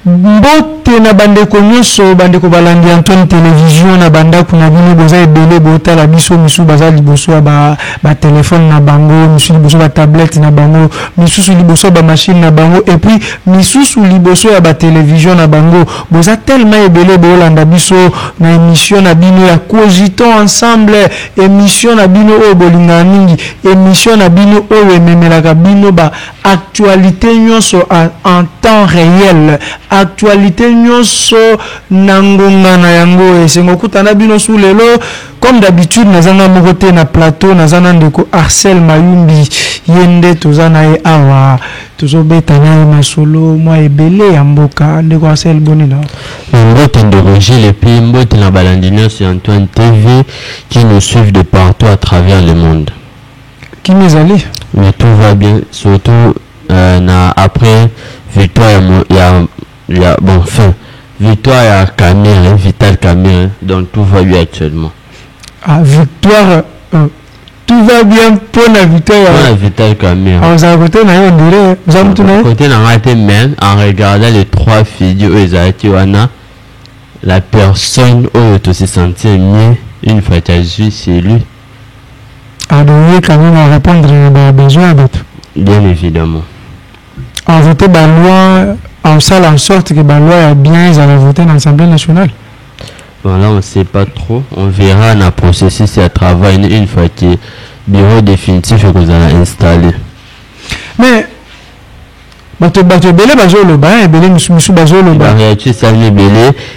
Mbote na bandeko nyonso bandeko balandi Antoine télévision na banda kuna bino boza ebele bota la biso misu baza liboso ba téléphone na bango misu liboso ba tablette na bango misu liboso ba machine na bango et puis misu liboso ya ba télévision na bango boza tellement ebele bolanda biso na émission na bino ya cogitons ensemble émission na bino o bolinga mingi émission na bino o ememelaka bino ba actualité nyonso en temps réel actualité nyonso nangonga na yango esengo kutana bino sous lelo comme d'habitude nazanga mokote na plateau nazana ndeko Arcel Mayumbi yende tozana e awa tozobeta na masolo moi ebele ya mboka ndeko Arcel bonina mbote ndeko Gilles et puis mbote na balandino sur Antoine TV qui nous suivent de partout à travers le monde qui nous allait mais tout va bien surtout après victoire bon fin victoire à Cameroun Vital Cameroun donc tout va bien actuellement victoire tout va bien pour la victoire Vital Cameroun vous avez côté na yondire vous avez tout côté na raté même en regardant les trois vidéos ezatiwana la personne où tu se sentir mieux une fois que tu as vu c'est lui donc quand même à répondre à besoin d'autres bien évidemment en voter la loi en salle en sorte que la loi est bien ils allaient voter dans l'Assemblée nationale. Bon là on ne sait pas trop, on verra dans le processus à travail une fois que le bureau définitif que vous allez installer. Mais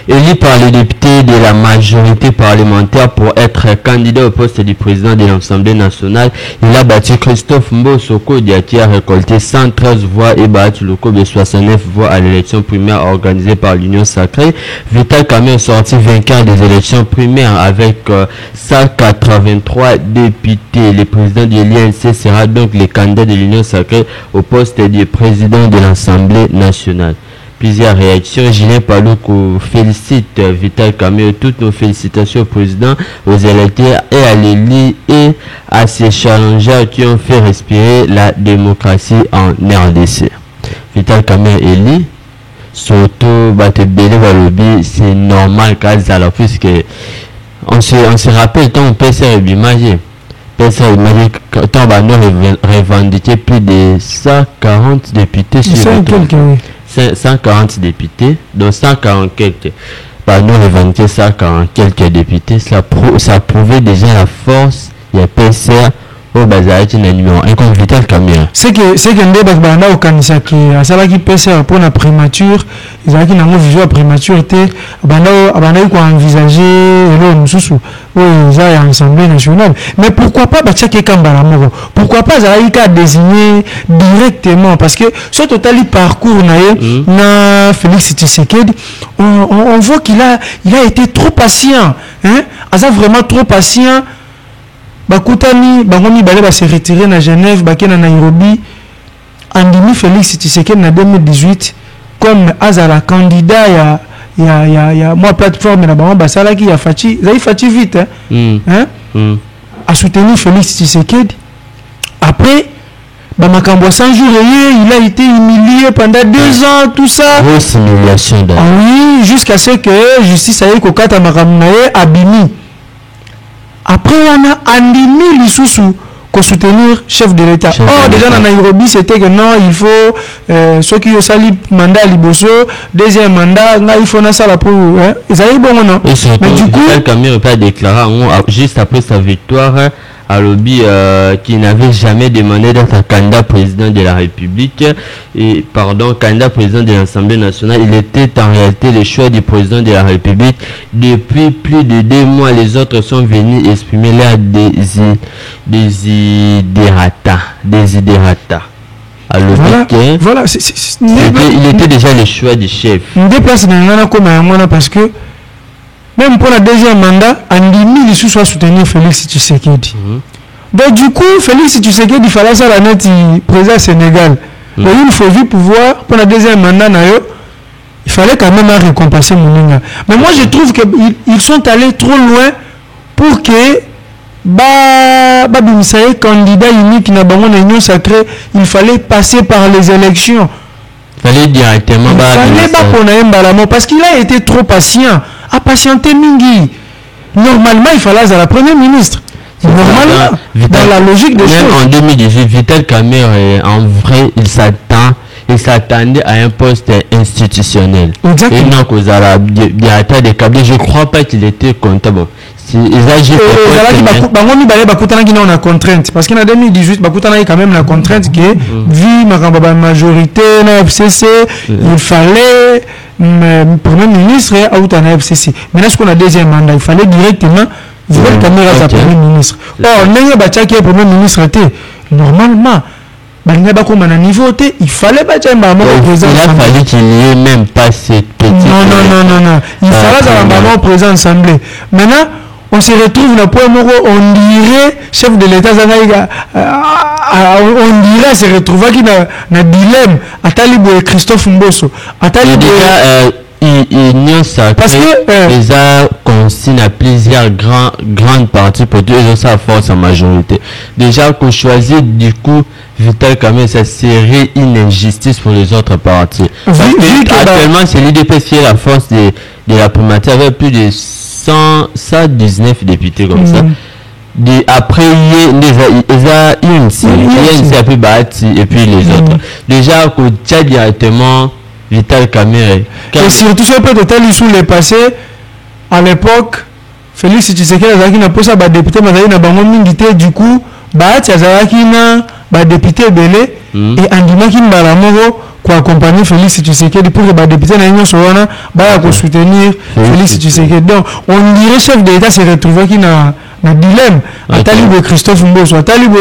élu par les députés de la majorité parlementaire pour être candidat au poste du président de l'Assemblée nationale, il a battu Christophe Mbosoko qui a récolté 113 voix et battu le coup de 69 voix à l'élection primaire organisée par l'Union Sacrée. Vital Cameroun est sorti vainqueur des élections primaires avec 183 députés. Le président de l'INC sera donc le candidat de l'Union Sacrée au poste du président de l'Assemblée nationale. Plusieurs réactions. Julien Paloukou félicite Vital Cameroun. Toutes nos félicitations au président, aux électeurs et à l'élite et à ces challengers qui ont fait respirer la démocratie en RDC. Vital Cameroun élu, surtout c'est normal qu'Azala puisque on se rappelle quand on peut se rebimager. Quand on a revendiqué plus de 140 députés sur 140 députés, donc 140 quelques. Nous revendiqué 140 quelques députés, ça prouvait déjà la force du PCA au Bazarati numéro 1 contre Vital Cameroun. C'est que Ndeba Banda au Kanisa qui a ça qui PCA pour la primature, ils ont qui n'a pas vision primaturité, Banda quoi envisager le Moussou. Oui, ils ont l'Assemblée nationale. Mais pourquoi pas Bachake Kambara Moro? Pourquoi pas Zaraïka désigner directement? Parce que ce total parcours na Félix Tshisekedi, on voit qu'il a été trop patient. Hein? Asa vraiment trop patient. Bakutani, bangomi balé va se retirer na Genève, bakena na Nairobi. Andimi Félix Tshisekedi na 2018 comme Azala candidat ya moi plateforme na bango basala qui a fachi vite a soutenu Félix Tshisekedi. Après makambo 100 jours il a été humilié pendant 2 ans tout ça. Grosse humiliation oui, jusqu'à ce que justice aille kokata makambo abimi. Après on a andimi lisusu ko soutenir chef de l'État. Déjà dans Nairobi c'était que non, il faut ceux qui ont sali mandat liboso, deuxième mandat, il faut na sala pour ils arrivent bon non. Mais du coup, Cameroun pas déclaré juste après sa victoire à lobby qui n'avait jamais demandé d'être candidat président de la République et candidat président de l'Assemblée nationale. Il était en réalité le choix du président de la République. Depuis plus de 2 mois, les autres sont venus exprimer leur desiderata. Alors, voilà, il était déjà le choix du chef. Parce que même pour le deuxième mandat, Andimi soit soutenu Félix Tshisekedi. Donc du coup, Félix Tshisekedi, il fallait ça la net président Sénégal. Donc il faut vite pouvoir pour le deuxième mandat, il fallait quand même récompenser Mouninga. Mais moi je trouve qu'ils sont allés trop loin pour que Babimsaye, candidat unique dans l'Union Sacrée, il fallait passer par les élections. Fallait directement fallait pas qu'on ait un balamo parce qu'il a été trop patient, a patienté Mingi. Normalement, il fallait à la première ministre. Normalement, dans la logique des choses. Même en 2018, Vital Kamerhe, en vrai, il s'attendait à un poste institutionnel. Exactement. Et non, je ne crois pas qu'il était comptable. On a contrainte parce qu'en 2018 on a quand même la contrainte que vu ma majorité na FCC il fallait premier ministre out en FCC. Maintenant ce qu'on a deuxième mandat il fallait directement Vital Kamerhe à premier ministre. Or n'est pas qui est premier ministre normalement il fallait pas qu'il n'y ait même pas cette petite non il fallait avoir un président assemblée. Maintenant on se retrouve dans le point où on dirait chef de l'État on dirait se retrouver qui na dilemme Atalibo et Christophe Mbosso Union sacrée les a consigne à plusieurs grandes parties pour deux raisons sa force en majorité. Déjà qu'on choisit du coup Vital Kamerhe, ça serait une injustice pour les autres partis. Actuellement c'est l'UDPS qui est la force de la primature avec plus de 119 députés comme ça. Après il y a une et puis les autres. Déjà qu'on tient directement Vital Kamerhe. Et surtout sur le total sous les passés à l'époque Félix Tshisekedi azalaki na posa ba député mazali na bango mingi te du coup baati azalaki na ba député belé et andimaki mbala moko ko accompagner Félix Tshisekedi pour que ba député na nyonso wana ba ko soutenir Félix Tshisekedi. Donc on dirait chef d'État se retrouver qui na dilemme Atalibo Christophe Mbosso Atalibo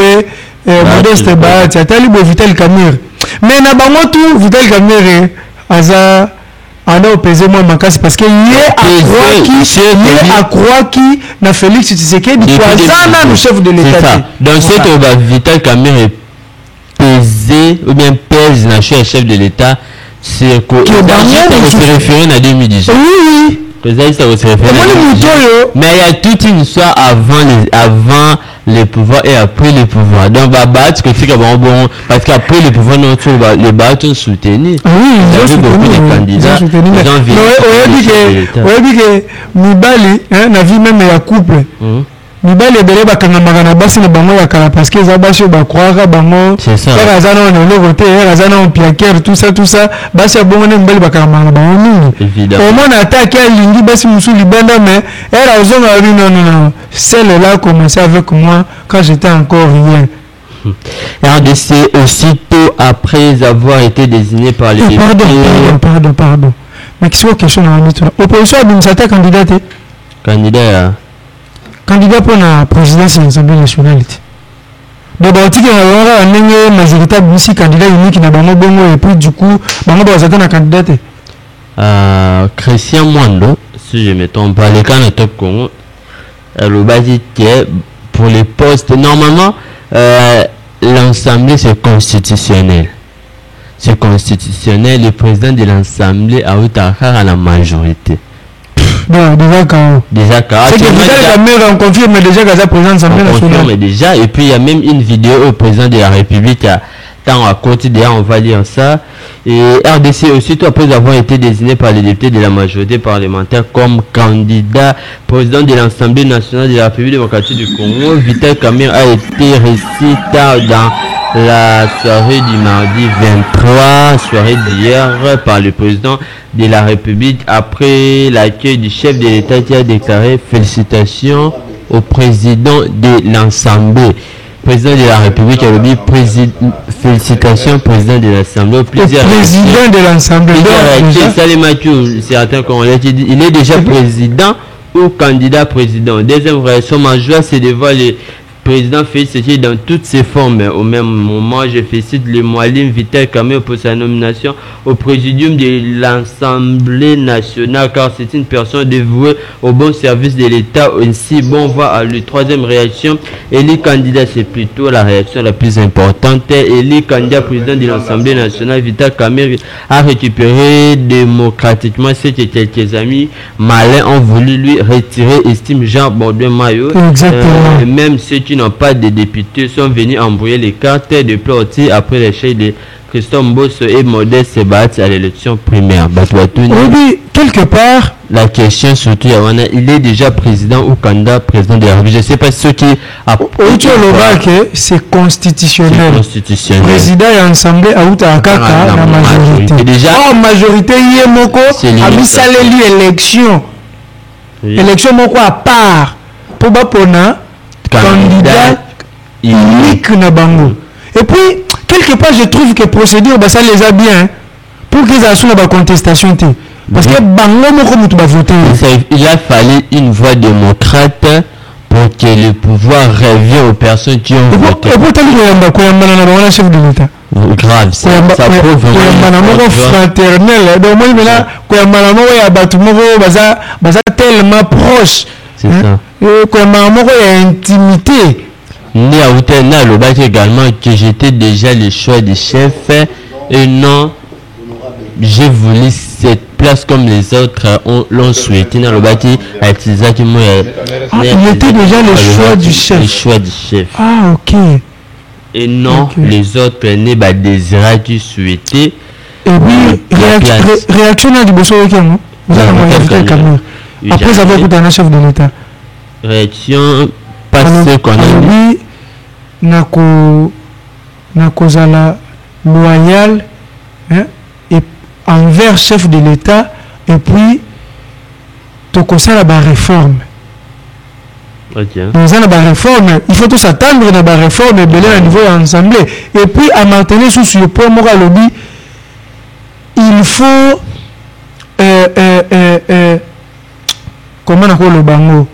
Modeste Baati Atalibo Vital Kamerhe. Mais na bango tout Vital Kamerhe aza ana opposé moi makasi parce que a croire qui na Félix Tshisekedi toazana le chef de l'État. Donc c'est Vital Kamerhe pesé ou bien pèse na chef de l'État c'est que se référer à 2018. Oui. Mais il y a toute une histoire avant les pouvoirs et après les pouvoirs. Donc, parce qu'après les pouvoirs, les bats ont soutenu. Oui, ils ont soutenu beaucoup de candidats. On a dit que Mibali, on a vu même il y a couple. Mibali ebele bakangama na basi na bango ya kala parce que za basi ba croire bango era zana na le côté era zana on piaker tout ça basi bongo ne mbali bakangama na bango mingi au moins attaque lingi basi musu libanda mais era ozonga non celle-là commençait avec moi quand j'étais encore rien. RDC aussitôt après avoir été désigné par les députés. Pardon. Mais qu'est-ce que question na mito? Opposition a candidat pour la présidence de l'Assemblée nationale. Donc, il y a une majorité de candidats uniques qui n'ont pas et puis du coup, il y a un candidat. Christian Mwando, si je ne me trompe pas, les candidats top Congo, le basique pour les postes, normalement, l'Assemblée c'est constitutionnel. C'est constitutionnel, le président de l'Assemblée a eu à la majorité. Non, déjà quand c'est que Vital Kamerhe on confirme déjà que c'est président de l'Assemblée nationale déjà et puis il y a même une vidéo au président de la République tant à quotidien on va dire ça et RDC aussitôt après avoir été désigné par les députés de la majorité parlementaire comme candidat président de l'Assemblée nationale de la République démocratique du Congo. Vital Kamerhe a été reçu tard dans la soirée du mardi 23, soirée d'hier, par le président de la République après l'accueil du chef de l'État qui a déclaré félicitations au président de l'Assemblée. Président de la République a dit félicitations président de l'Assemblée. Président de l'Assemblée. Il est déjà président ou candidat président. Deuxième réaction, ma joie c'est de voir les président félicité dans toutes ses formes. Au même moment, je félicite le Moualim Vital Kamerhe pour sa nomination au présidium de l'Assemblée nationale car c'est une personne dévouée au bon service de l'État. Ainsi, bon voix à lui. Troisième réaction, élu candidat, c'est plutôt la réaction la plus importante. Élu candidat président de l'Assemblée nationale, Vital Kamerhe a récupéré démocratiquement ce que quelques amis malins ont voulu lui retirer, estime Jean Baudouin Maillot. Exactement. Même c'est une n'ont pas de députés sont venus embrouiller les cartes depuis aussi après l'échec de Christophe Mbosso et Modeste Sebati à l'élection primaire. Oui, quelque part. La question surtout, il est déjà président ou candidat président de la République. Je ne sais pas ce qui a... c'est constitutionnel. Constitutionnel. Président et assemblée à Outakaka, la majorité. Déjà, majorité, il y a moko, a mis élection. Élection moko à part. Pour bapona, candidat unique na bango. Et puis, quelque part, je trouve que procédure, ça les a bien. Pour qu'ils assurent la contestation. Parce que bango moko mutu ba voter. Il a fallu une voix démocrate pour que le pouvoir revienne aux personnes qui ont voté. Et pourtant, il y a un chef de l'État. Grave, ça prouve vraiment fraternel. Donc moi, il y a tellement proche. C'est ça. Il y a intimité. Également que j'étais déjà le choix du chef et non, j'ai voulu cette place comme les autres l'ont souhaité. Il était déjà le choix du chef. Le choix du chef. Ah, ok. Et non, les autres n'est pas désiré qui souhaitaient. Et puis, réaction à du besoin de quelqu'un. Vous avez invité Cameroun. Après avoir écouté un chef de l'État. Réaction, pas ce qu'on a dit. Nakozala loyal et envers chef de l'État et puis tokosala ba réforme. Nous avons la réforme, il faut tout s'attendre à la réforme et à niveau de l'Assemblée. Et puis à maintenir sous le point moral lobby, il faut comment on appelle le bango,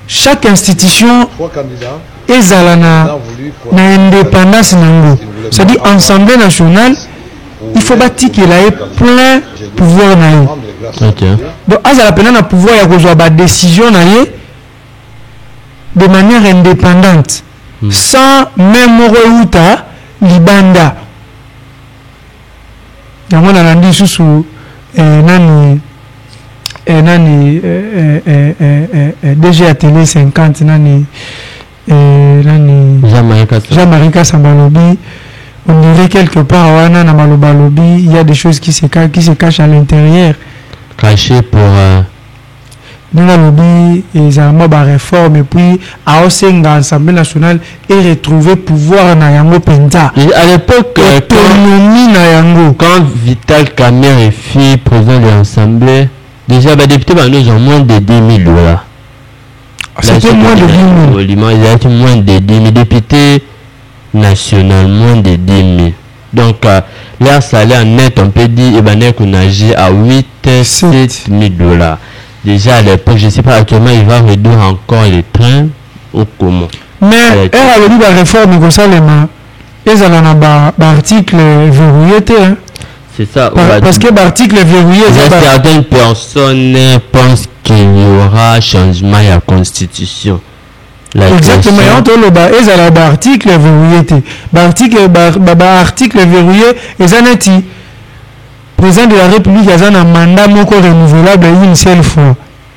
chaque institution est à l'indépendance. C'est-à-dire Assemblée nationale, il faut bâtir qu'il ait plein pouvoir. Donc, à la peine, on a pouvoir avoir des décisions de manière indépendante, sans même Moroouta, Libanda. Il y a un dit sous Nani DG Télé 50, Nani Jean-Marie Kassambalobi. On dirait quelque part, il y a des choses qui se cachent à l'intérieur. Caché pour dans le lobby ils ont ma réforme et puis à Osenga Assemblée nationale et retrouver pouvoir na yango penta. À l'époque quand Vital Kamerhe est président de l'Assemblée, déjà les députés nous ont moins de 10 000 $. C'était moins de 10 000. Il y a moins de 10 000 députés nationaux, moins de 10 000. Donc, leur salaire net, on peut dire, qu'on agit à 8-7 000 $. Déjà à l'époque, je ne sais pas actuellement, il va réduire encore les trains ou comment. Mais, elle a dit la réforme, comme ça, ils ont un article verrouillé. C'est ça. Parce que l'article verrouillé. Certaines personnes pensent qu'il y aura changement à la Constitution. Exactement, ils ont l'article verrouillé. L'article verrouillé, ils ont dit président de la République a un mandat renouvelable une seule fois.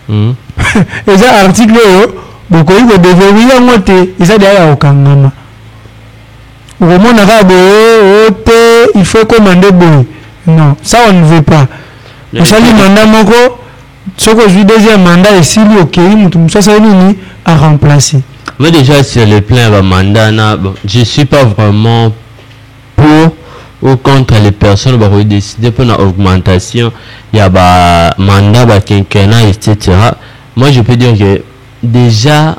Et ça, article, beaucoup de déverrouiller en moté, ils ont déjà au Kangama. Au moment il faut commander. Non, ça on ne veut pas. Vous savez, mandat moko, ce que je deuxième mandat est si ok, ça c'est à remplacer. Mais déjà sur le plan de mandat, je ne suis pas vraiment pour ou contre les personnes qui ont décidé pour une augmentation, il y a un mandat, un quinquennat, etc. Moi, je peux dire que déjà,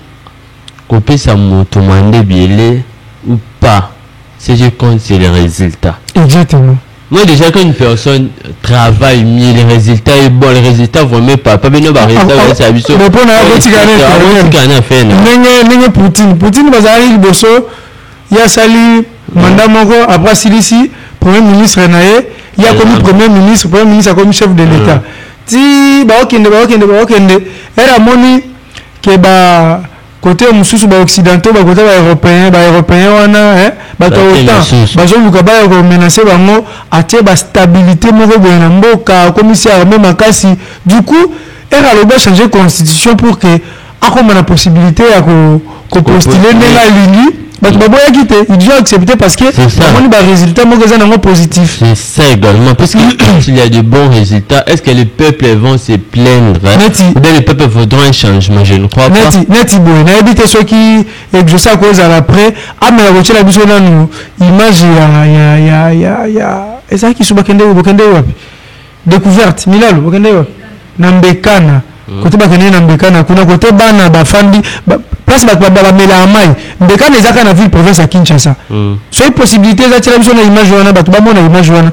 qu'on peut s'automonder bien ou pas, ce que je compte, c'est les résultats. Exactement. Moi, déjà, quand une personne travaille mieux, les résultats sont bons, les résultats vont même pas. Pas bien, les résultats vont être habitués. Poutine, il y a salué mandat moko après Silisi, premier ministre naé, il y a comme premier ministre a comme chef de l'État. Si okende elle a moni que côté mususu occidentaux côté européen wana autant menacer bango atie stabilité moko boye mboka commissaire même makasi. Du coup elle a changer constitution pour que comme la possibilité à postuler nela lingi bah tu vas boire quitter il doit accepter parce que on a des résultats positifs. C'est ça également parce que s'il y a de bons résultats, est-ce que les peuples vont se plaindre ou bien les peuples voudront un changement? Je ne crois pas. Neti boy na habité ceux qui exaucent à cause à l'après ah mais la voiture la biso na nous image ya et ça qui subakende wapi découverte milalo wakende wapi na mbekana côté bakene na mbekana kuna côté bana bafandi place ba mela amai mbekana ezaka na ville province à Kinshasa so une possibilité za tela biso na image wana batu ba mona image wana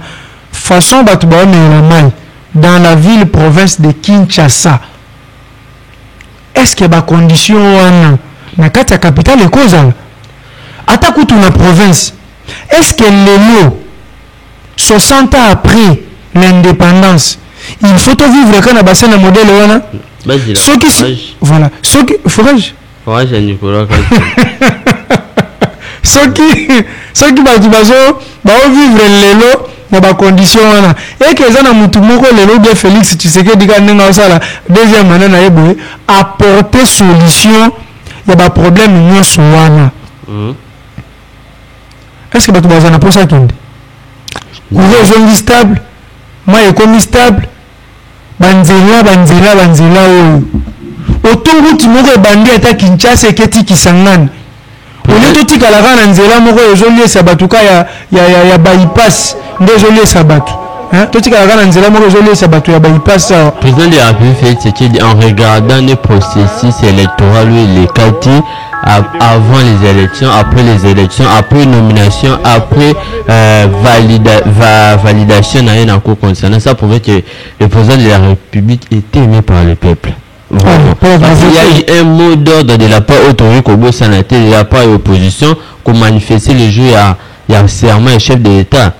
façon batu ba mela amai dans la ville province de Kinshasa est-ce que ba condition wana na kati ya capitale ekozala ata kutu na province est-ce que lelo 60 ans après l'indépendance il faut vivre quand on a bassin le modèle wana ceux qui voilà ceux qui forage à Nicolas ceux qui ba vivre lelo na ba condition wana et que ça na mutu moko lelo bien Félix Tshisekedi ka ndenga osala deuxième année na yeboye apporter solution ya ba problème nyonso wana est-ce que ba tu bazana pour ça kende ou stable moi économie stable banzela otongo timoko ebandi ata Kinshasa eketi Kisangani ole totikala kana nzela moko ezoliesa batuka ya bypass nde ezoliesa batu totikala kana nzela moko ezoliesa batu ya bypass. Président de la République Tshisekedi en regardant le processus électoral les quartiers avant les élections, après les élections, après nomination, après validation dans un accord concernant ça prouve que le président de la République est aimé par le peuple. Il y a un mot d'ordre de la part autorité au Sénateur, de la part de l'opposition pour manifester le jour il y a serment et chef de l'État.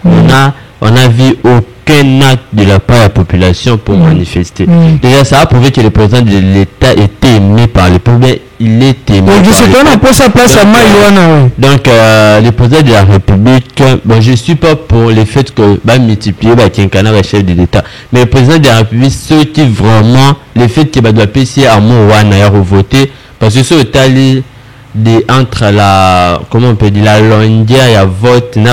On a vu aucun acte de la part de la population pour manifester. Déjà, ça a prouvé que le président de l'État est aimé par le peuple. Il est aimé par le peuple. Donc, le président de la République, bon, je ne suis pas pour le fait que multiplier le chef de l'État. Mais le président de la République, ceux qui vraiment, le fait qu'il doit payer à Mouana voter, parce que ce est entre la, comment on peut dire, la longueur et la vote, il y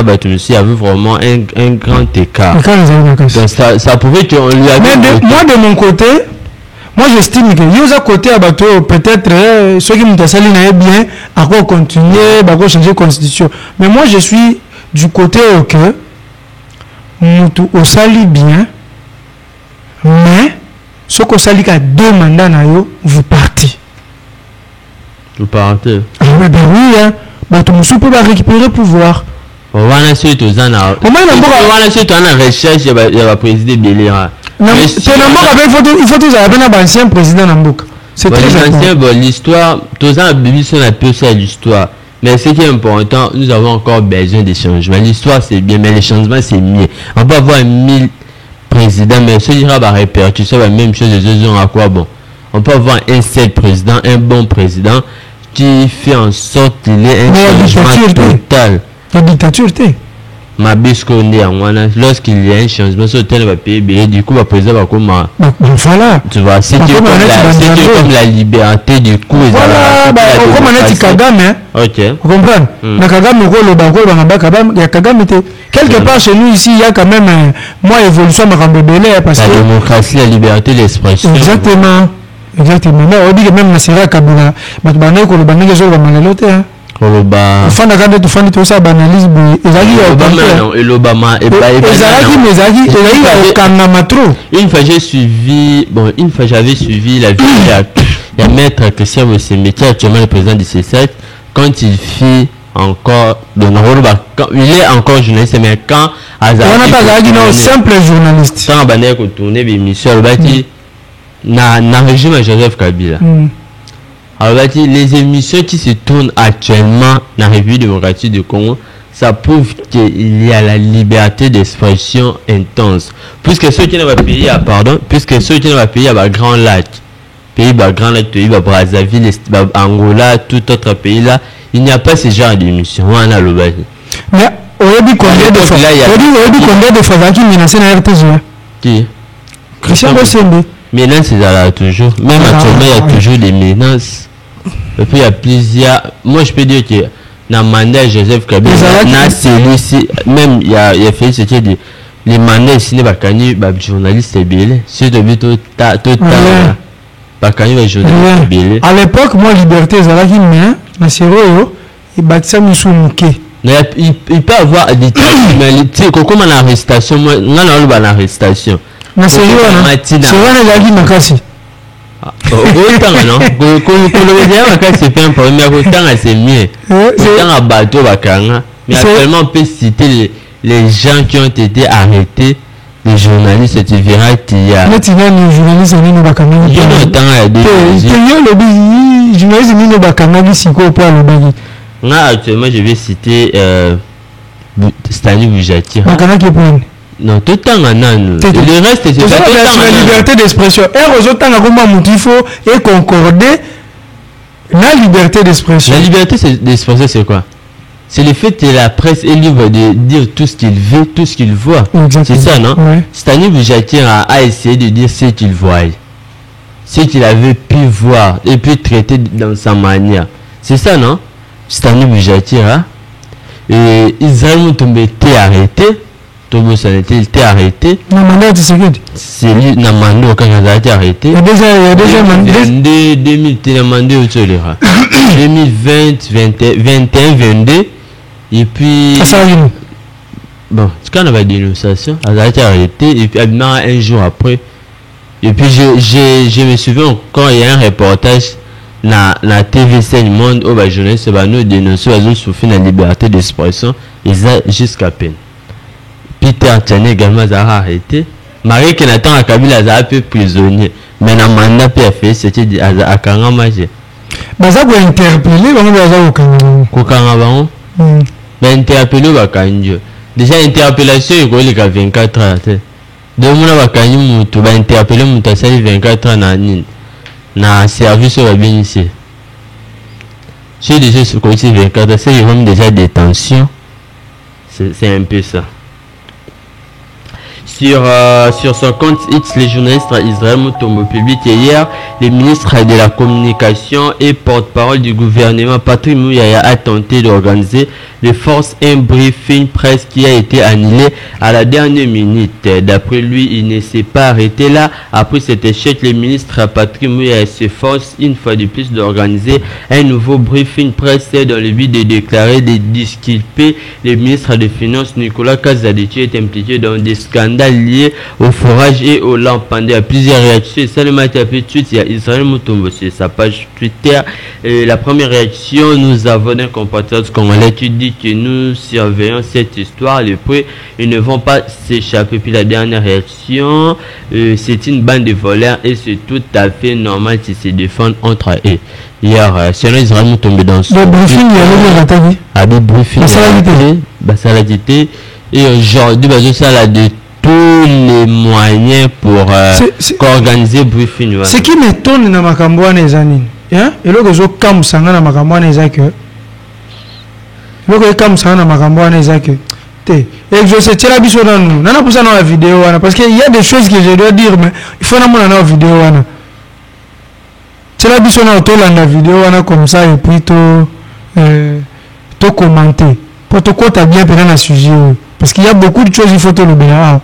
avait vraiment un grand écart. Donc ça pouvait qu'on lui a dit. Moi de mon côté, moi j'estime que il y a côté à bateau peut-être ceux qui m'ont bien à quoi continuer, à quoi changer la constitution. Mais moi je suis du côté que nous au sali bien, mais ce qu'on sali a 2 mandats vous partez. Vous partez. Ah ben oui, hein. Bah tout le monde peut récupérer le pouvoir. On va essayer de faire une recherche, il va présider Béléra. Il faut tous avoir un ancien président Nambouk. C'est très important. L'histoire, tous les bébés sont un peu ça l'histoire. Mais ce qui est important, nous avons encore besoin de changements. L'histoire c'est bien, mais les changements c'est mieux. On peut avoir 1000 présidents, mais ceux qui va répercuter la même chose, les autres à quoi bon. On peut avoir un seul président, un bon président qui fait en sorte qu'il ait un changement total. La dictature, ma bisco lorsqu'il y a un changement sur le pays, du coup, le président va comme voilà. Tu vois, c'est comme la liberté du coup. Voilà, comme on a dit Kagame, ok. Vous comprenez? Quelque part chez nous ici, il y a quand même moi évolution parce que la démocratie, la liberté d'expression. Exactement. Exactement. Mais on dit que même la Sierra Kabila, mais tu vas dire que le banque est malheureux. Enfin, tu fais tout ça, banalise. Une fois j'avais suivi la vidéo il y a maître Christian Mossembe qui est actuellement le président du C7 quand il fit encore il est encore journaliste mais quand on n'a pas simple journaliste quand on a tourné l'émission na régime à Joseph Kabila. Alors les émissions qui se tournent actuellement dans la République démocratique du Congo, ça prouve qu'il y a la liberté d'expression intense. Puisque ceux qui n'ont pas payé à Grand Lac, pays Grand Lac, pays Brazzaville, Angola, tout autre pays là, il n'y a pas ce genre d'émission. On a le bas. Mais on a dit combien de fois qui menacent la RTS? Qui? Christian Mossembe. menaces, il y a toujours. Même actuellement, il y a toujours des menaces. Et puis, il y a plusieurs. Moi, je peux dire que dans le mandat Joseph Kabila, celui-ci, même il y a fait ce qui est les mandats ici, les journalistes belés. Si tu as tout à l'époque, moi, liberté, c'est là qui m'a na sérieux, il bâtissait Moussoulouké. Il peut avoir des criminalités, comme en arrestation, moi, on a une arrestation. Na sérieux, c'est vrai, la vie m'a cassé. Autant, non? C'est un problème, autant c'est mieux. Autant à bateau, mais actuellement, on peut citer les gens qui ont été arrêtés. Les journalistes, tu verras qu'il y a. Mais tu vois, les journalistes, ils ne sont pas il y a longtemps à des journalistes, ils ne sont pas actuellement, je vais citer Stanley Boujati. Non, tout le temps, le reste, c'est pas la liberté d'expression. Et aux autres, il faut concorder la liberté d'expression. La liberté d'expression, c'est quoi? C'est le fait que la presse est libre de dire tout ce qu'il veut, tout ce qu'il voit. C'est ça, non? Ouais. Stanley Boujati a essayé de dire ce qu'il voyait, ce qu'il avait pu voir et puis traiter dans sa manière. C'est ça, non? Stanley Boujati, et Israël Moutombe était arrêté. Tobo Sanete était arrêté. C'est lui, Namando, quand il a été arrêté. Il y a déjà mandé. 2020, 21, 22. Et puis. Bon, c'est quand on avait des dénonciations. Il a été arrêté. Et puis, un jour après. Et puis, je me souviens encore, il y a un reportage dans la TVC Monde où les journalistes nous dénoncent souffrir de la liberté d'expression. Ils ont jusqu'à peine. Peter Tchane également a arrêté. Marie Kenatan a Kabila a peu prisonnier. Mais dans le mandat PFS, c'était à Kangamaje. Baza ko interpeller bango baza ko kanga mais interpeller bakanjo. Déjà interpellation il a 24 heures. Donc on a bakanyo mutu ba interpeller mutu a 24 heures na nini. Na service va bien ici. C'est déjà ce côté 24 heures, c'est vraiment déjà détention. C'est un peu ça. Sur son compte X, les journalistes Israël Moutombo public hier, le ministre de la Communication et porte-parole du gouvernement Patrick Mouyaya a tenté d'organiser de force un briefing presse qui a été annulé à la dernière minute. D'après lui, il ne s'est pas arrêté là. Après cet échec, le ministre Patrick Mouyaya s'efforce une fois de plus d'organiser un nouveau briefing presse dans le but de déclarer des disculper. Le ministre des Finances Nicolas Kazadeti est impliqué dans des scandales liés au forage et aux lampadaires. Plusieurs réactions. Ça le matin après tout, il y a Israël Moutombo sur sa page Twitter. Et la première réaction, nous avons un compatriote congolais qui dit que nous surveillons cette histoire. Les prix, ils ne vont pas s'échapper. Puis la dernière réaction, c'est une bande de voleurs et c'est tout à fait normal qu'ils se défendent entre eux. Hier, sinon Israël Moutombo dans ce briefing, il y a le briefing. Ça l'a dit. Et aujourd'hui, ça l'a dit. Tous les moyens pour organiser briefing. Ce qui m'étonne dans ma campagne les années, hein, et là que je comme ça dans ma campagne les que, là que comme ça dans ma campagne les que, et je sais tu l'as vu sur nous, non pour ça dans la vidéo, parce qu'il y a des choses que je dois dire, mais il faut dans la vidéo, tu l'as vu sur la vidéo, comme ça et puis tout commenter, pour te compter bien pendant le sujet, parce qu'il y a beaucoup de choses il faut te le bien.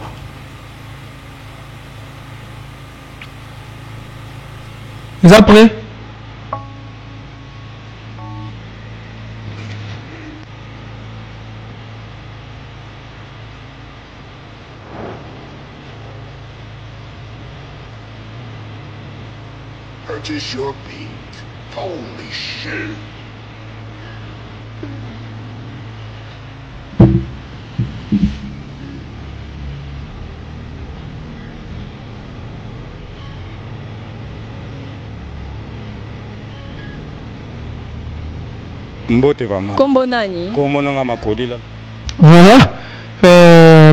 Vous êtes prêts? Purchase your beat. Holy shit. Mbote vraiment. Kombo nani? Kombo nanga Makodila. Voilà.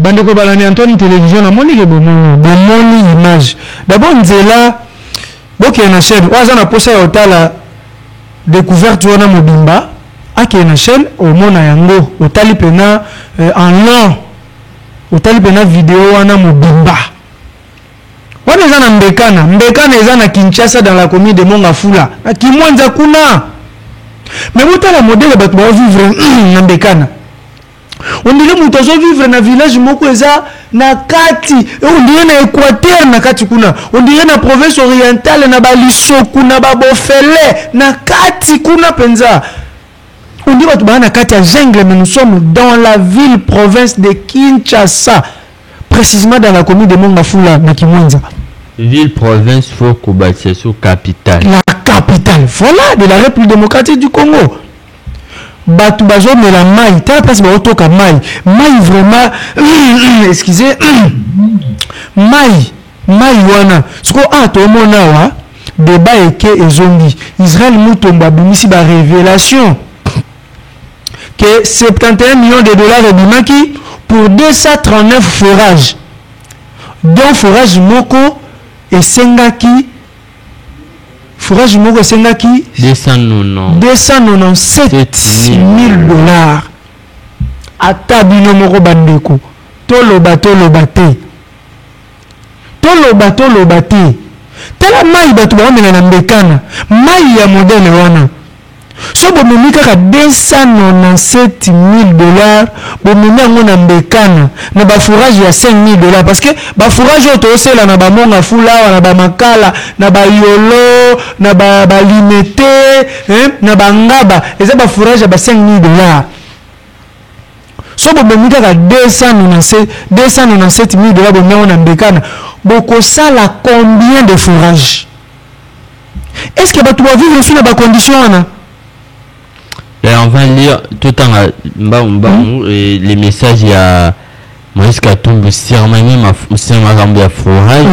Bandeko balani Antoine télévision na moni ke bomoni image. D'abord nzela boke na chaîne. Waza na posa ya otala découverte wana mobimba. Ake na chaîne omona yango otali pena en long. Otali pena vidéo wana mobimba. wana eza na mbekana eza na Kinshasa dans la commune de Mongafula na Kimwanza kuna. Mais motala modèle bato ba vivre na mbekana. On dirait muto zo vivre na village moko eza na kati, on dirait na Équateur na kati kuna, on dirait na province orientale na Balisoku na Babofele na kati kuna penza. On dit bato ba na kati ya jungle, mais nous sommes dans la ville province de Kinshasa, précisément dans la commune de Mongafula na Kimwanza. Ville province faut Kobatse sous capitale. La capitale, voilà, de la République démocratique du Congo. Batu bazo me la maille, ta place ba otoka maille vraiment excusez maille wana siko to mona wa débat eke ezongi Israël mutomba bimisi ba révélation que 71 millions de dollars ebimaki pour 239 forages, dont forage moko esengaki 297 000 dollars. Ata bino moko bandeko toloba te tala mai bato bamena na mbekana mai ya modèle wana so bomemi kaka 297 000 dollars bomemi yango na mbekana na bafourage ya 5 000 dollars parce que bafourage oyo toosela na bamongafula na bamakala na bayolo na balimete na bangaba eza bafourage ya ba 5 000 dollars. So bomemi kaka 297 000 dollars bomemi yango na mbekana bokosala combien de fourrage? Est-ce que bato bavivre sur na condition wana? On va lire tout en les messages. Il y a Moïse Katumbi, c'est ma forage.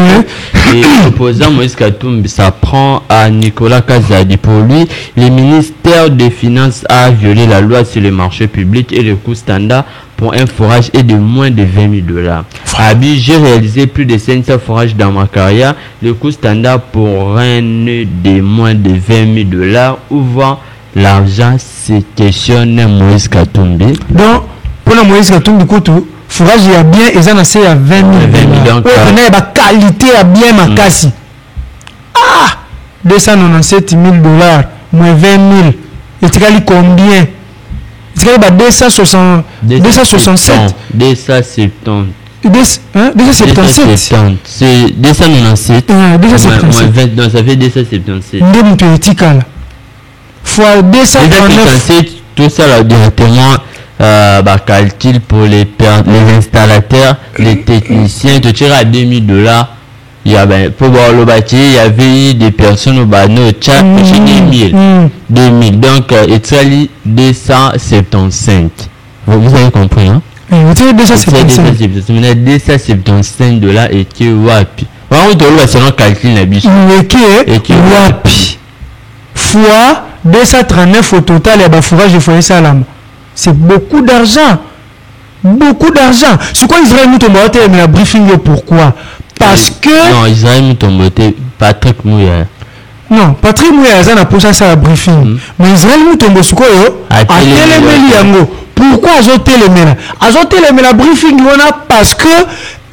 Et opposant Moïse Katumbi s'apprend à Nicolas Kazadi. Pour lui, le ministère des Finances a violé la loi sur le marché public et le coût standard pour un forage est de moins de 20 000 dollars. À Abidjan, j'ai réalisé plus de 500 forages dans ma carrière. Le coût standard pour un de moins de 20 000 dollars ouvre l'argent, c'est questionne Moïse Katumbi. Donc, pour la Moïse Katumbi, fourrage il y a bien, et ça n'a c'est à 20 000 dollars. On a la qualité à bien ma casse. 297 000 dollars, moins 20 000. Et tu as combien? Tu as 267. 270. 277. C'est 297. 277. Donc ça fait 277. Fois 239. Tout ça là directement calcul pour les installateurs, les techniciens, tu tires à 2 000 dollars. Il y avait pour voir le bâti, il y avait des personnes au bano, chaque 2000. Donc Italie 275. Vous avez compris, hein? Vous avez 275 dollars et qui wapi. On doit selon calcul la biche. Et qui wapi. Fois 239 au total, il y a un fourrage de foyer salam. C'est beaucoup d'argent. C'est quoi Israël nous tombe mais la briefing pourquoi? Parce que non, Israël nous tombe Patrick Mouya. Non, Patrick Mouya ça n'a pas ça la briefing. Mais Israël nous tombe sur quoi à télémeli yango. Pourquoi azotelemela la briefing wana parce que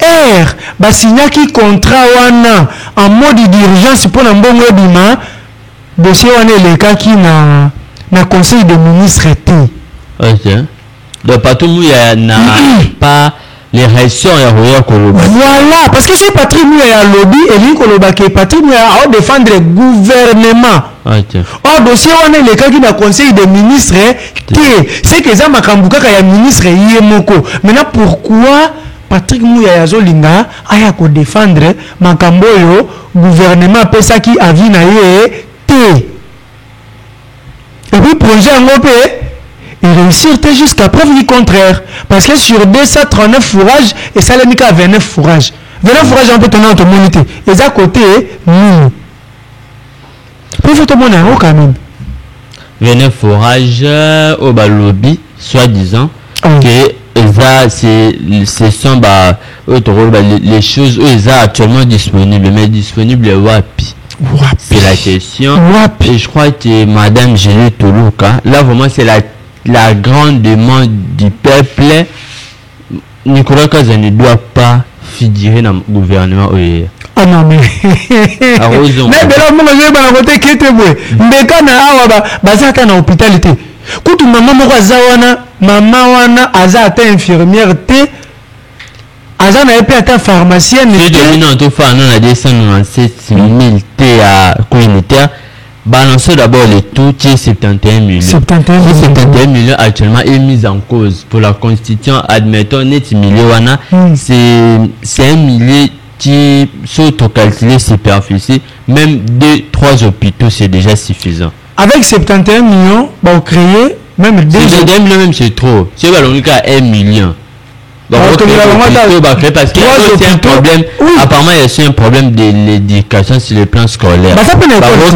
R ba signaki contrat wana en mode d'urgence pour na mbongo ebima. Dossier wana elekaki na conseil de ministre T. OK. Donc Patrick Mouya n'a pas les réactions à Koloba. Voilà, parce que c'est Patrick Mouya lobby et lui Koloba que Patrick Mouya a défendre le gouvernement. OK. Or dossier wana elekaki na conseil de ministre T. C'est que ça makambuka ya ministre yemoko. Maintenant pourquoi Patrick Mouya yazolinga aya ko défendre makambo yo gouvernement pesaki avis na ye T. Et puis projet en OP et réussir jusqu'à preuve du contraire. Parce que sur 239 fourrages, et ça l'est qu'à 29 fourrages. 29 fourrages, on peut tenir en communauté. Et à côté, nous. Puis il faut te montrer quand même. 29 fourrages au Balobi, soi-disant, que ce sont les choses où ils sont actuellement disponibles, mais disponibles wapi. C'est la question. Et je crois que Madame Génie Toulouka, là vraiment c'est la grande demande du peuple. Nicolas Kaza ne doit pas figurer dans le gouvernement. Oui. Ah non, mais. Arrosons. Mais là, moi, je vais pas côté qui était bon. Mais quand on a basé à l'hôpital, quand maman wana aza ata infirmière te aza na epe ata pharmacienne te domine to fa na 297 000 te à communautaire balancer d'abord le tout qui est 71 millions. 71 millions actuellement est mis en cause pour la constitution. Admettons net million wana c'est 1 million qui s'auto-calculé superficie. Même 2-3 hôpitaux c'est déjà suffisant. Avec 71 millions, on créer même 2 millions même c'est trop. C'est pas l'unique à 1 million. Donc parce qu'il y a aussi un problème. Apparemment il y a un problème de l'éducation sur le plan scolaire. Ça peut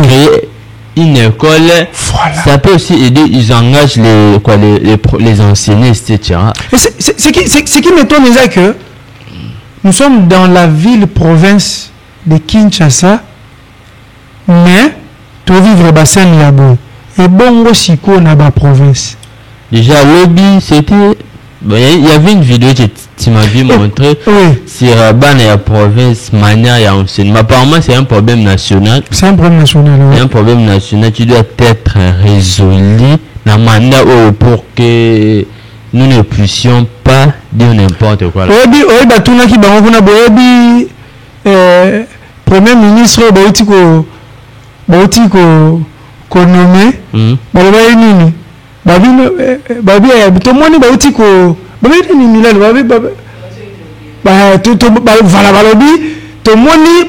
créer une école. Voilà. Ça peut aussi aider. Ils engagent les enseignants, etc. Ce qui m'étonne c'est que nous sommes dans la ville-province de Kinshasa, mais tu vivre bassin là-bas. Et bon aussi qu'on a la province. Déjà, lobby, c'était. Il y avait une vidéo que tu m'avais montré sur la province, manière et enseignement. Apparemment, c'est un problème national. C'est un problème national. C'est un problème national qui doit être résolu dans manière pour que nous ne puissions pas dire n'importe quoi. Premier ministre, nommé baloba nini babi tomoni bauti ko babi nini milal babi voilà balobi tomoni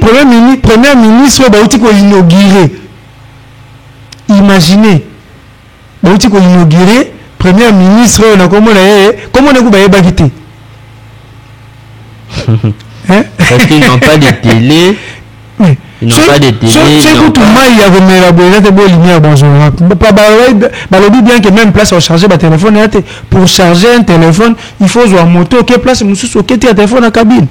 premier ministre bauti ko inaugurer. Imaginez bauti ko inaugurer premier ministre na komona comment ne ko baye bakité hein parce qu'ils n'ont pas de télé. Ils n'ont pas de télé. C'est que tout le monde y a remis la lumière dans le bien que même place pour charger le téléphone. Pour charger un téléphone, il faut avoir moto. Quelle place sur quel téléphone à cabine?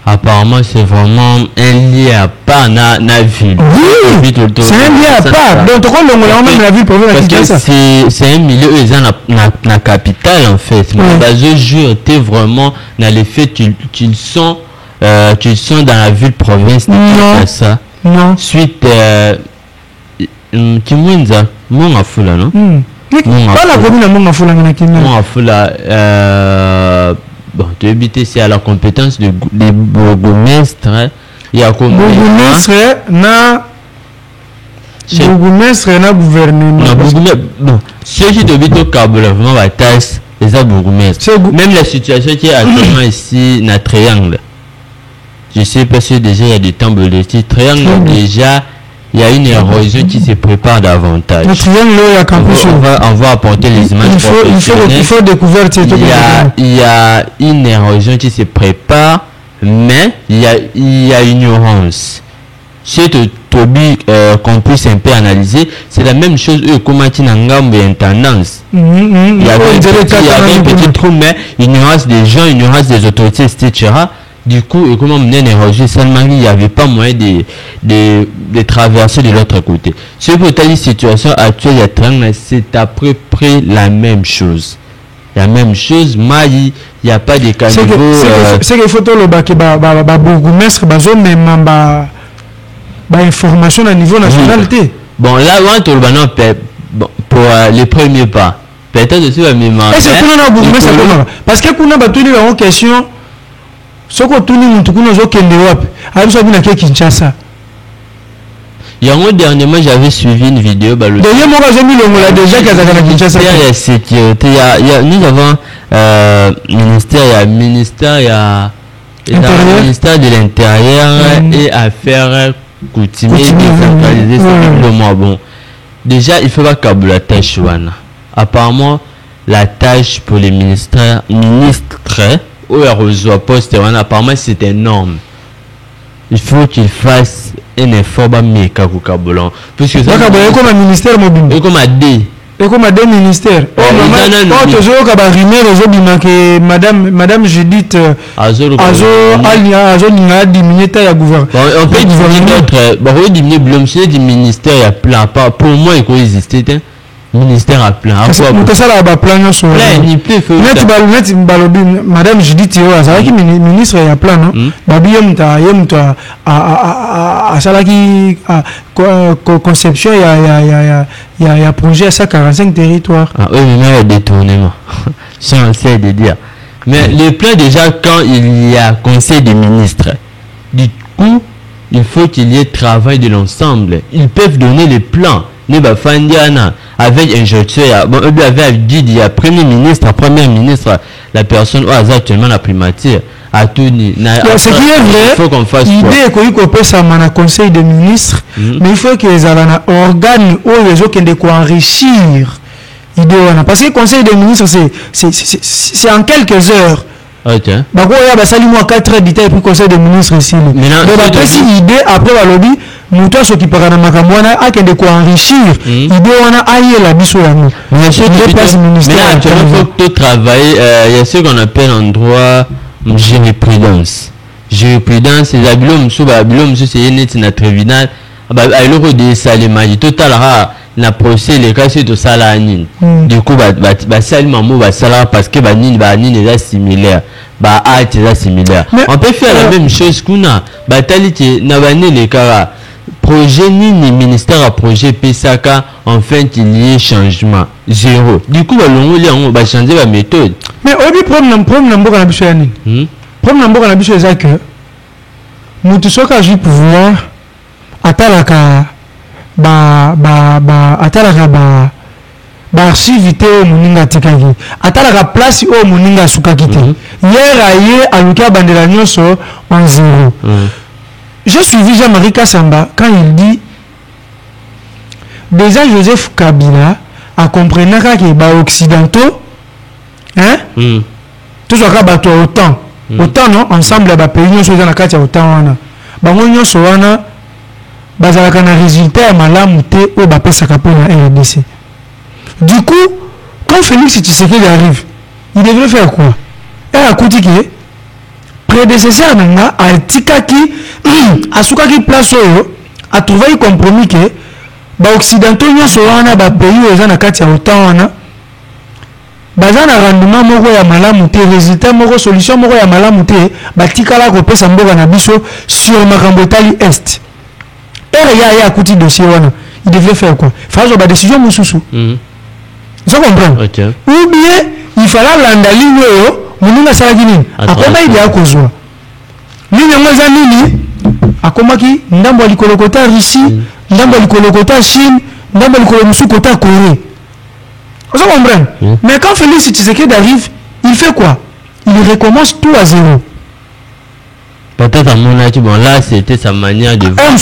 Apparemment, c'est vraiment un lien à part na ville. Oui, c'est un lien à part. Donc, on même la ville pour parce que c'est un milieu dans la capitale en fait. Mais je jure, tu es vraiment dans le fait qu'ils sont dans la ville province de ça. Non. Suite Kimunza Mongafula non? Pas la commune Mongafula na Kimia. Mongafula bon, tu habites c'est à la compétence de bourgmestre. Il y a comme bourgmestre na gouvernement. Non, bourgmestre bon, ceux qui habitent au Kaboul vraiment va tasse les bourgmestre. Même la situation qui est actuellement ici na triangle. Je sais parce que déjà il y a des temps de triangle déjà il y a une érosion qui se prépare davantage. Le triangle on va apporter les images. Il faut découvrir. Il y a une érosion qui se prépare, mais il y a ignorance. C'est Toby qu'on puisse un peu analyser. C'est la même chose comme Tinangam et tendance. Il y avait un petit trou, mais ignorance des gens, ignorance des autorités, etc. Du coup, et comment mener une érosion seulement il n'y avait pas moyen de traverser de l'autre côté. Ce pour la situation actuelle, c'est à peu près la même chose. La même chose, mais il n'y a pas de cas. C'est qu'il faut que le bourgmestre même information à niveau national. Bon, là, pour les premiers pas, peut-être aussi, parce que nous avons une question. Ce que tout le monde a Kinshasa. Dernièrement, j'avais suivi une vidéo. Nous avons ministère de l'Intérieur et affaires coutumières décentralisées. Bon. Déjà, il faut pas câbler la tâche. Apparemment, la tâche pour les ministres apparemment c'est énorme. Il faut qu'il fasse un effort puisque ça comme un ministère mobile comme à des ministères madame Judith on peut diminuer d'autres diminuer du ministère il y a plein pas pour moi il faut exister ministère à plein. Nous ça là plan sur. Ni plus faut. Net balobi madame Judith Yo ça qui ministre ya plan non. Babi yemta a salaki conception ya projet à 45 territoires. Ah oui mais il y a détournement. C'est on sait de dire. Mais le plan déjà quand il y a conseil des ministres. Du coup, il faut qu'il y ait travail de l'ensemble. Ils peuvent donner les plans. Avec un gestionnaire, bon, avec dit il y a premier ministre, première ministre, la personne au hasard actuellement la primature. À tout ni. Ce qui est vrai, il faut qu'on fasse quoi? L'idée qu'on peut ça dans conseil des ministres, mais il faut que les organes ou les autres qui enrichir. Parce que le conseil des ministres, c'est en quelques heures. Ok. Bah quoi, il y a sali moi 4 heures d'ité et puis conseil des ministres ici. Mais après si idée après la lobby, nous tous ceux qui parlent dans makamwana a que de quoi enrichir. Idée on a aïe la biso là nous. Mais actuellement faut que tu travailles. Il y a ce qu'on appelle en droit jurisprudence. Jurisprudence, c'est la bilom c'est net na tribunal. Bah alors de salimagi total ha na procès les cas c'est tout ça là nini. Du coup bah salimamo bah ça parce que bah nini est similaire. Bah est similaire. On peut faire la même chose qu'on a. Bah talité na bané les cas projet ni ministère à projet PSAK enfin qu'il y ait changement zéro. Du coup on va changer la méthode. Mais au début problème n'importe la biso yani. Problème n'importe la biso c'est que mutu soka ju pouvoir atalaka archivité au moninga tikaki atalaka place au moninga sukaki te hier aluka bandela nyonso en zéro. J'ai suivi Jean-Marie Kassamba quand il dit déjà Joseph Kabila a compris que les occidentaux tout ce qui est autant non ensemble les pays nous sommes dans la carte autant wana bango nyonso wana bazalaka na résultat ya malamu te o bapesaka po na RDC. Du coup quand Félix Tshisekedi arrive il devrait faire quoi? Elle a coûté que prédécesseur nanga a tikaki asukaki place oyo a trouvé un compromis que ba occidentaux nyonso wana ba pays eza na kati ya autant wana baza na rendement moko ya malamu te résultat moko solution moko ya malamu te batikala kopesa mboka na biso sur makambo etali est. Ya akuti dossier wana il devait faire quoi? Faire ba décision mususu. Vous comprenez? Okay. Ou bien il fallait landa ligne oyo muninga salaki nini akoma ile akozwa ligne ngoza nini akomaki ndambo likolokota Russie ndambo likolokota Chine ndambo likolomsukota Corée. Vous comprenez? Mais quand Félix Tshisekedi arrive il fait quoi? Il recommence tout à zéro. Peut-être à mon avis, bon là c'était sa manière de voir.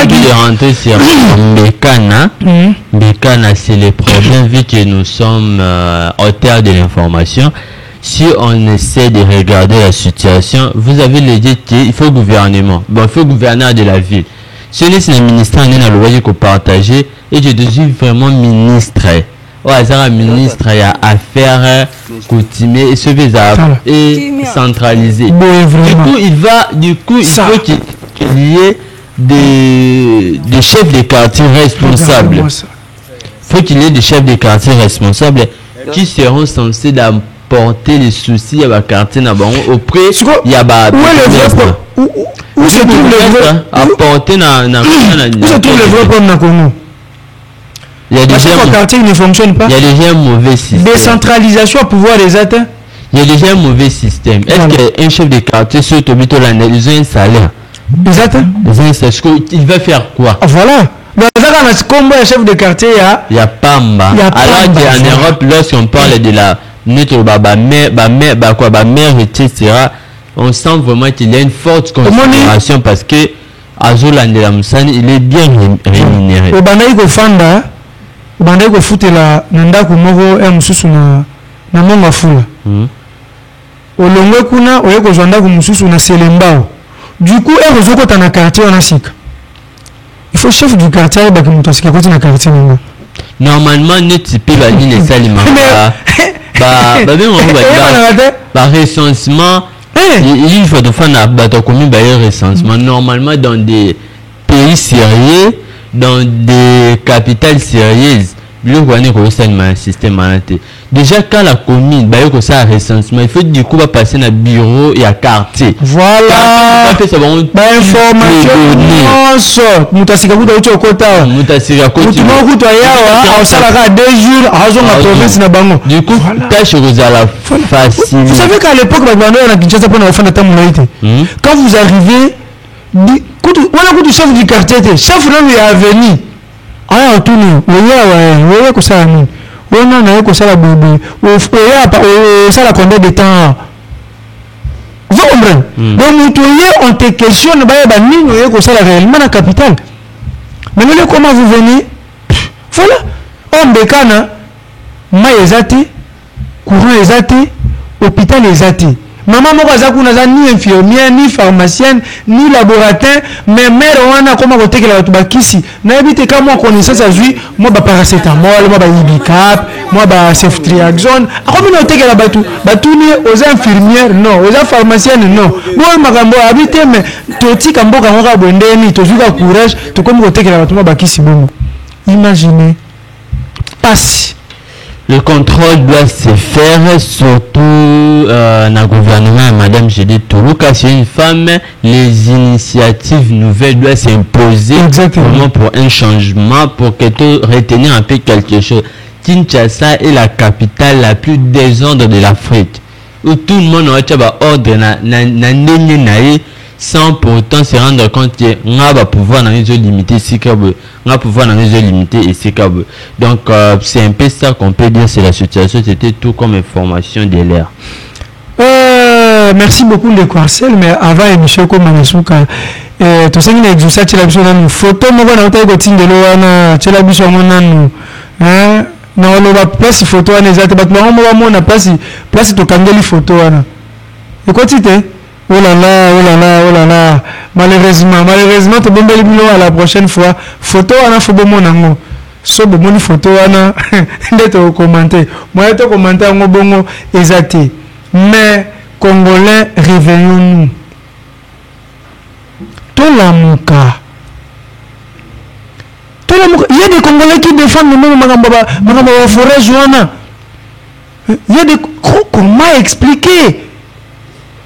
De rentrer sur Bekana. Bekana c'est le problème vu que nous sommes au terre de l'information. Si on essaie de regarder la situation, vous avez le dit qu'il faut gouvernement. Bon, il faut gouverneur de la ville. Si on est un ministre, on est dans le loyer qu'on partage et je suis vraiment ministre. Un ministre il y a affaires coutumier et se et centralisé. Du coup il faut qu'il y ait des chefs de quartier responsables. Il faut qu'il y ait des chefs de quartier responsables qui seront censés d'apporter les soucis à la quartier auprès il y a où se trouve le vrai apporter il y a déjà un quartier ne fonctionne pas. Il y a déjà un mauvais système. Décentralisation pouvoir des atteints. Il y a déjà un mauvais système. Est-ce qu'un chef de quartier sur Tobito ils ont un salaire? Des atteints. Il va faire quoi? Voilà. Comme un chef de quartier il y a Pamba. Alors qu'en Europe, lorsqu'on parle de la notre mère etc. On sent vraiment qu'il y a une forte considération parce que Azolandela Moussani il est bien rémunéré. Bandai ko futela ndako moko mususu na monga fula olongwe kuna oyeko zwanda ko mususu na selembao du coup ezokota na quartier wana sika il faut chef du quartier ba ki muto sika koti na quartier ngo normalement net pe ba ni salima ba recensement il faut de faire na bato commis ba recensement normalement dans des pays sérieux dans des capitales sérieuses. Système déjà quand la commune ça recensement il faut du coup passer dans le bureau et à quartier voilà information mutasika kuta ucho kota mutasika koti mutu yawa osala 2 jours azonga province na bango du coup tâche la facile. Vous savez qu'à l'époque bando na Kinshasa pour na fana tamunaite quand vous arrivez on a du chef du quartier chef non est venu aya otuni oya kosala nini ona na kosala bebe osala combien de temps vous comprenez donc mutu on te questionne ba nini oya kosala réellement na capitale mais comment vous venez voilà on bekana ma ezati courant ezati hôpital ezati maman moko aza kuna za ni infirmière ni pharmacienne ni laboratoire mais mère wana koma kotekela batu bakisi na ebite ka mo connaissance azui mo ba paracetamol mo ba ibicap mo ba ceftriaxone akomi na kotekela batu ni aux infirmières non aux pharmaciennes non mo makambo habite mais totika mboka ngoka bondeni tozuka courage tokomi kotekela batu mo bakisi bomo imaginez passe. Le contrôle doit se faire surtout dans le gouvernement, Madame Gédé Tourouka, c'est une femme, les initiatives nouvelles doivent s'imposer vraiment pour un changement, pour que tu retenir un peu quelque chose. Kinshasa est la capitale la plus désordre de l'Afrique, où tout le monde a ordre sans pourtant se rendre compte que on va pouvoir dans les zones limitées on va pouvoir dans les zones limitées et c'est donc c'est un peu ça qu'on peut dire, c'est la situation, c'était tout comme information de l'air. Merci beaucoup de Quarcel, mais avant émission comme Manasuka tout ça qui est juste ça la une photo moi na uta ko tindelo wana tshela biso mona no na lo ba place photo wana ezate bat mo ba mona place to kangeli photo wana ekotite. Oh là là, malheureusement, tu bombes à la prochaine fois. Photo, on a fait bon mon so bon photo, on a d'être commenté. Moi, je commenté en bon exact. Mais, Congolais, réveillons-nous. Tout l'amour. Il y a des Congolais qui défendent le même forêt, Joana. Il y a des. Comment expliquer?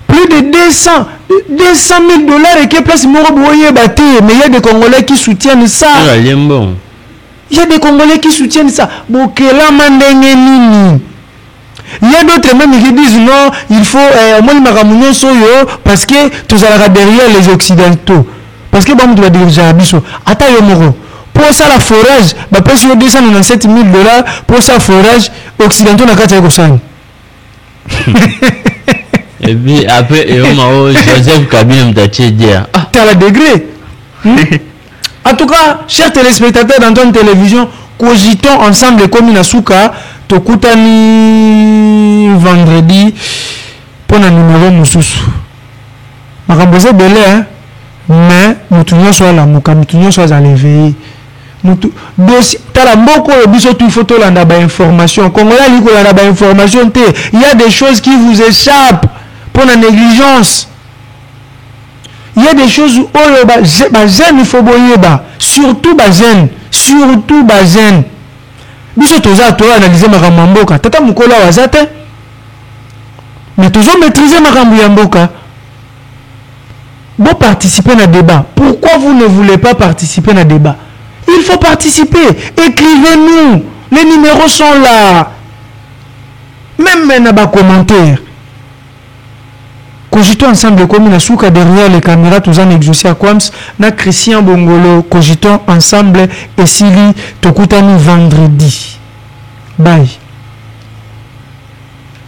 Plus de 200 000 dollars et qui place Moro Boye Baté, mais il y a des Congolais qui soutiennent ça. Il y a des Congolais qui soutiennent ça. Bokela Mandengeni. Il y a d'autres même qui disent non, il faut moi le soyo parce que tous allons derrière les occidentaux. Parce que bon, tu vas dire Jabiso. Attends Moro. Pour ça la forage, bah pour 297 000 dollars pour ça forage occidentaux na kati ya kosani. Et puis après, Joseph Kabila m'a dit t'es à la degré. En tout cas, chers téléspectateurs d'Antoine Télévision, cogitons ensemble comme Inasuka, Tokutani vendredi pour un numéro Moussousou. Ma camboise belé, mais nous tournons sur la mouka, nous tournons sur la l'éveil. Information. Il y a des choses qui vous échappent pour la négligence. Il y a des choses où il faut surtout bazen. Biso toza to analyser makambo mboka. Tata mukola wazate. Mais toujours maîtriser makambo ya mboka. Bon participer à débat. Pourquoi vous ne voulez pas participer à débat? Il faut participer. Écrivez-nous. Les numéros sont là. Même maintenant, bas commentaire. Cogitons ensemble comme une souka derrière les caméras, tous en exaucé à Kwams, na Christian Bongolo. Cogitons ensemble et Sili Tokutani vendredi. Bye.